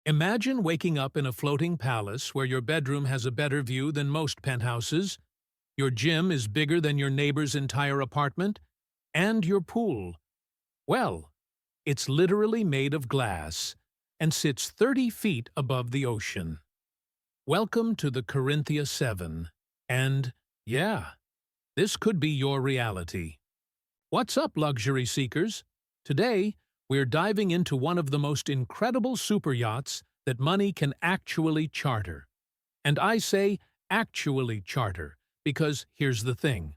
Imagine waking up in a floating palace where your bedroom has a better view than most penthouses, your gym is bigger than your neighbor's entire apartment, and your pool, well, it's literally made of glass and sits 30 feet above the ocean. Welcome to the Carinthia VII, and, yeah, this could be your reality. What's up, luxury seekers? Today, we're diving into one of the most incredible super yachts that money can actually charter. And I say actually charter, because here's the thing.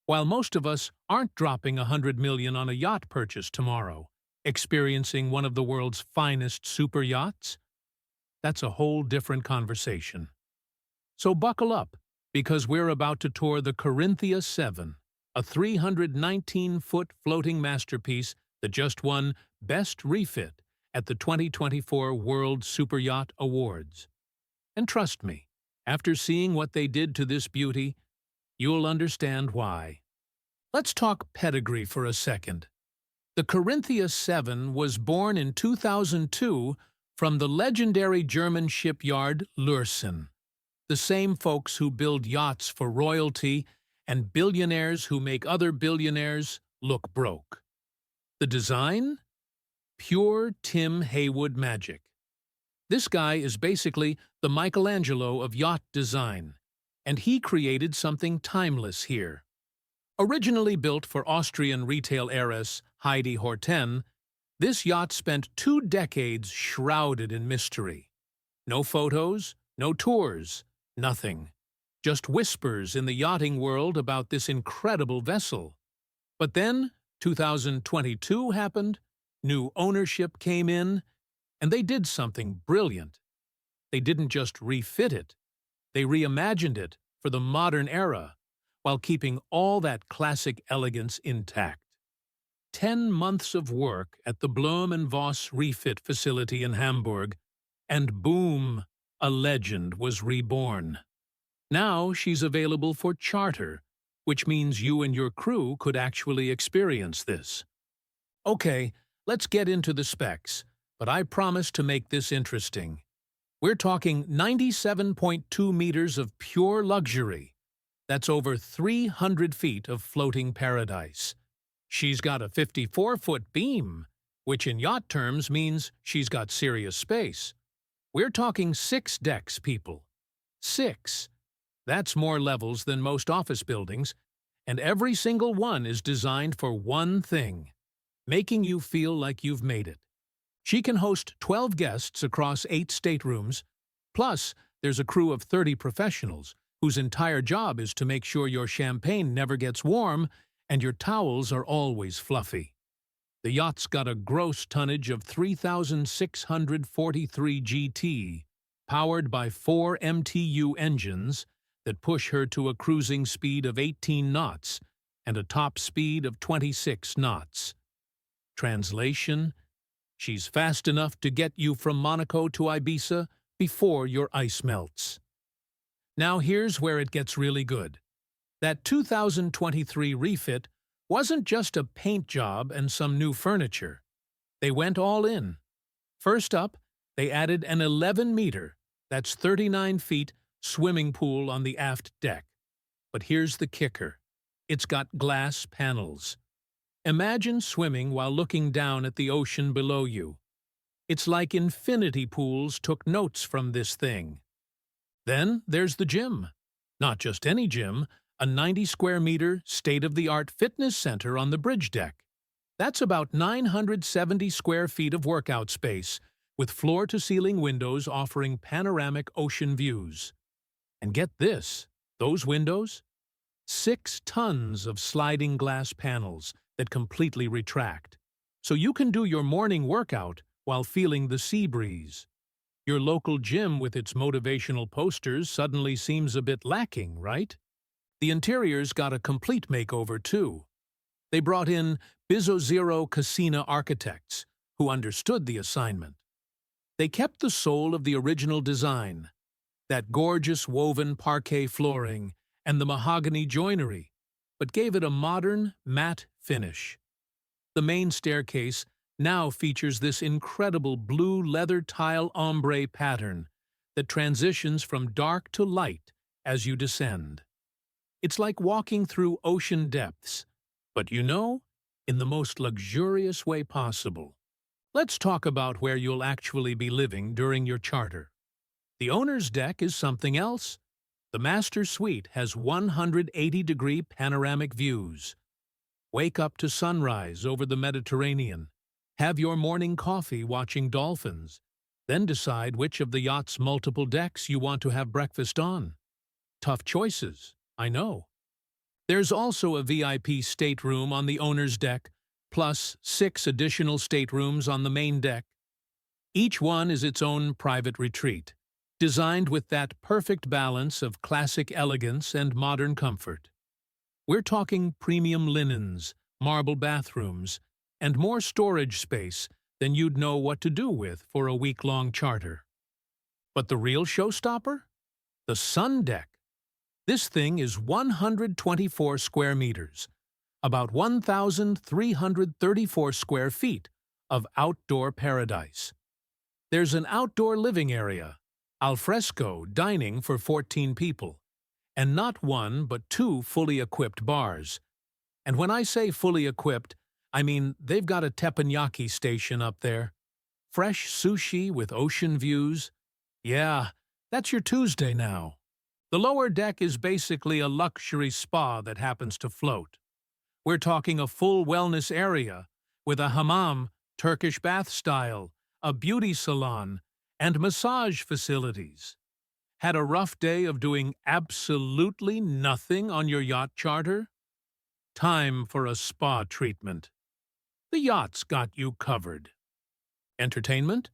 While most of us aren't dropping $100 million on a yacht purchase tomorrow, experiencing one of the world's finest super yachts, that's a whole different conversation. So buckle up, because we're about to tour the Carinthia VII, a 319-foot floating masterpiece that just won Best Refit at the 2024 World Superyacht Awards. And trust me, after seeing what they did to this beauty, you'll understand why. Let's talk pedigree for a second. The Carinthia VII was born in 2002 from the legendary German shipyard Lürssen, the same folks who build yachts for royalty and billionaires who make other billionaires look broke. The design? Pure Tim Haywood magic. This guy is basically the Michelangelo of yacht design, and he created something timeless here. Originally built for Austrian retail heiress Heidi Horten, this yacht spent 2 decades shrouded in mystery. No photos, no tours, nothing. Just whispers in the yachting world about this incredible vessel. But then, 2022 happened, new ownership came in, and they did something brilliant. They didn't just refit it, they reimagined it for the modern era, while keeping all that classic elegance intact. 10 months of work at the Blum & Voss refit facility in Hamburg, and boom, a legend was reborn. Now she's available for charter, which means you and your crew could actually experience this. Okay, let's get into the specs, but I promise to make this interesting. We're talking 97.2 meters of pure luxury. That's over 300 feet of floating paradise. She's got a 54-foot beam, which in yacht terms means she's got serious space. We're talking 6 decks, people. 6. That's more levels than most office buildings, and every single one is designed for one thing: making you feel like you've made it. She can host 12 guests across 8 staterooms, plus there's a crew of 30 professionals whose entire job is to make sure your champagne never gets warm and your towels are always fluffy. The yacht's got a gross tonnage of 3,643 GT, powered by 4 MTU engines that push her to a cruising speed of 18 knots and a top speed of 26 knots. Translation: she's fast enough to get you from Monaco to Ibiza before your ice melts. Now here's where it gets really good. That 2023 refit wasn't just a paint job and some new furniture. They went all in. First up, they added an 11-meter, that's 39 feet, swimming pool on the aft deck. But here's the kicker. It's got glass panels. Imagine swimming while looking down at the ocean below you. It's like infinity pools took notes from this thing. Then there's the gym. Not just any gym, a 90-square-meter, state-of-the-art fitness center on the bridge deck. That's about 970 square feet of workout space, with floor-to-ceiling windows offering panoramic ocean views. And get this, those windows? 6 tons of sliding glass panels that completely retract, so you can do your morning workout while feeling the sea breeze. Your local gym with its motivational posters suddenly seems a bit lacking, right? The interior's got a complete makeover, too. They brought in Bizzozero Casina architects, who understood the assignment. They kept the soul of the original design, that gorgeous woven parquet flooring and the mahogany joinery, but gave it a modern, matte finish. The main staircase now features this incredible blue leather tile ombre pattern that transitions from dark to light as you descend. It's like walking through ocean depths, but in the most luxurious way possible. Let's talk about where you'll actually be living during your charter. The owner's deck is something else. The master suite has 180-degree panoramic views. Wake up to sunrise over the Mediterranean. Have your morning coffee watching dolphins. Then decide which of the yacht's multiple decks you want to have breakfast on. Tough choices, I know. There's also a VIP stateroom on the owner's deck, plus 6 additional staterooms on the main deck. Each one is its own private retreat, designed with that perfect balance of classic elegance and modern comfort. We're talking premium linens, marble bathrooms, and more storage space than you'd know what to do with for a week-long charter. But the real showstopper? The sun deck. This thing is 124 square meters, about 1,334 square feet of outdoor paradise. There's an outdoor living area, al fresco dining for 14 people, and not 1 but 2 fully equipped bars. And when I say fully equipped, I mean they've got a teppanyaki station up there. Fresh sushi with ocean views. Yeah, that's your Tuesday now. The lower deck is basically a luxury spa that happens to float. We're talking a full wellness area with a hammam, Turkish bath style, a beauty salon, and massage facilities. Had a rough day of doing absolutely nothing on your yacht charter? Time for a spa treatment. The yacht's got you covered. Entertainment?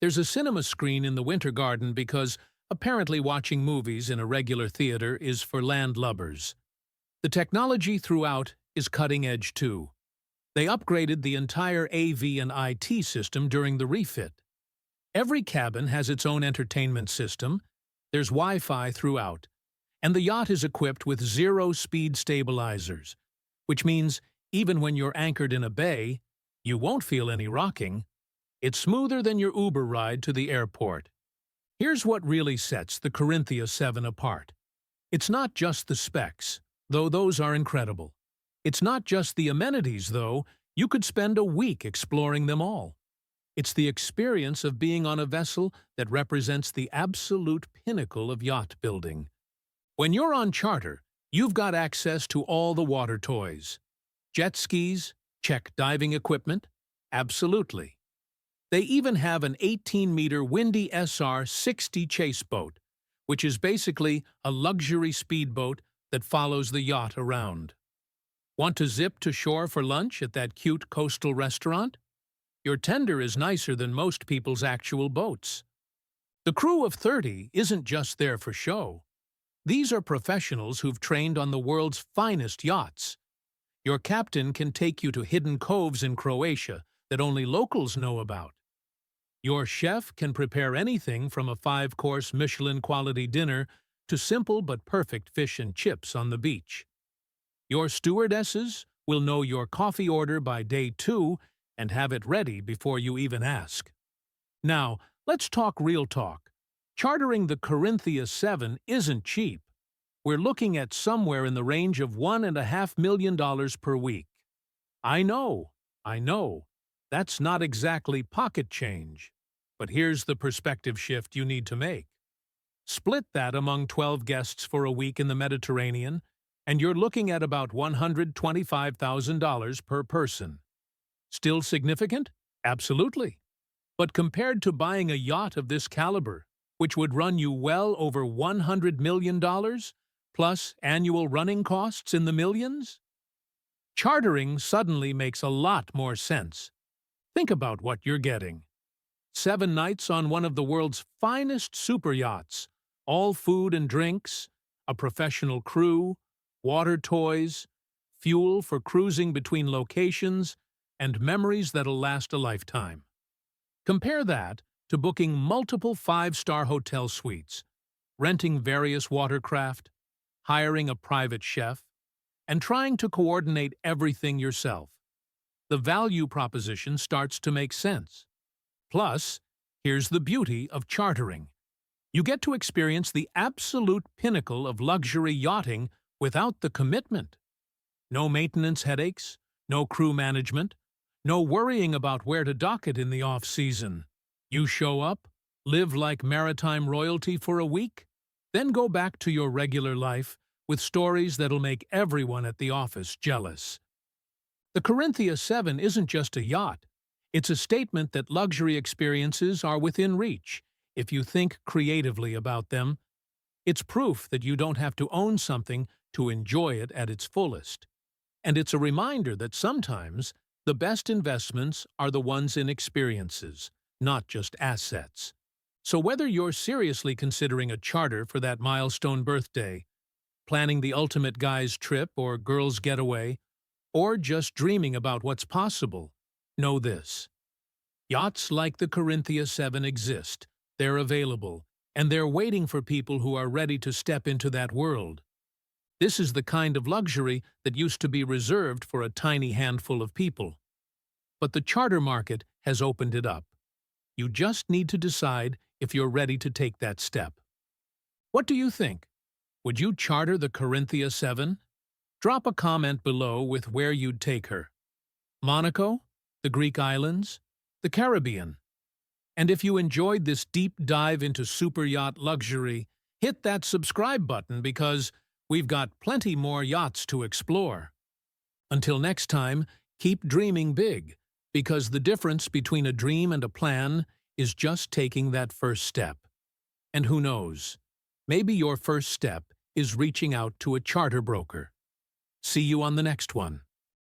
There's a cinema screen in the winter garden because apparently watching movies in a regular theater is for landlubbers. The technology throughout is cutting-edge too. They upgraded the entire AV and IT system during the refit. Every cabin has its own entertainment system, there's Wi-Fi throughout, and the yacht is equipped with zero-speed stabilizers, which means even when you're anchored in a bay, you won't feel any rocking. It's smoother than your Uber ride to the airport. Here's what really sets the Carinthia VII apart. It's not just the specs, though those are incredible. It's not just the amenities, though. You could spend a week exploring them all. It's the experience of being on a vessel that represents the absolute pinnacle of yacht building. When you're on charter, you've got access to all the water toys. Jet skis, check diving equipment, absolutely. They even have an 18-meter Windy SR-60 chase boat, which is basically a luxury speedboat that follows the yacht around. Want to zip to shore for lunch at that cute coastal restaurant? Your tender is nicer than most people's actual boats. The crew of 30 isn't just there for show. These are professionals who've trained on the world's finest yachts. Your captain can take you to hidden coves in Croatia that only locals know about. Your chef can prepare anything from a 5-course Michelin-quality dinner to simple but perfect fish and chips on the beach. Your stewardesses will know your coffee order by day 2 and have it ready before you even ask. Now, let's talk real talk. Chartering the Carinthia VII isn't cheap. We're looking at somewhere in the range of $1.5 million per week. I know. That's not exactly pocket change. But here's the perspective shift you need to make. Split that among 12 guests for a week in the Mediterranean, and you're looking at about $125,000 per person. Still significant? Absolutely. But compared to buying a yacht of this caliber, which would run you well over $100 million, plus annual running costs in the millions? Chartering suddenly makes a lot more sense. Think about what you're getting. 7 nights on one of the world's finest super yachts, all food and drinks, a professional crew, water toys, fuel for cruising between locations, and memories that'll last a lifetime. Compare that to booking multiple 5-star hotel suites, renting various watercraft, hiring a private chef, and trying to coordinate everything yourself. the value proposition starts to make sense. Plus, here's the beauty of chartering. You get to experience the absolute pinnacle of luxury yachting without the commitment. No maintenance headaches, no crew management, no worrying about where to dock it in the off-season. You show up, live like maritime royalty for a week, then go back to your regular life with stories that'll make everyone at the office jealous. The Carinthia VII isn't just a yacht. It's a statement that luxury experiences are within reach if you think creatively about them. It's proof that you don't have to own something to enjoy it at its fullest. And it's a reminder that sometimes the best investments are the ones in experiences, not just assets. So whether you're seriously considering a charter for that milestone birthday, planning the ultimate guy's trip or girl's getaway, or just dreaming about what's possible, know this. Yachts like the Carinthia VII exist, they're available, and they're waiting for people who are ready to step into that world. This is the kind of luxury that used to be reserved for a tiny handful of people. But the charter market has opened it up. You just need to decide if you're ready to take that step. What do you think? Would you charter the Carinthia VII? Drop a comment below with where you'd take her. Monaco? The Greek islands? The Caribbean? And if you enjoyed this deep dive into super yacht luxury, hit that subscribe button because we've got plenty more yachts to explore. Until next time, keep dreaming big, because the difference between a dream and a plan is just taking that first step. And who knows, maybe your first step is reaching out to a charter broker. See you on the next one.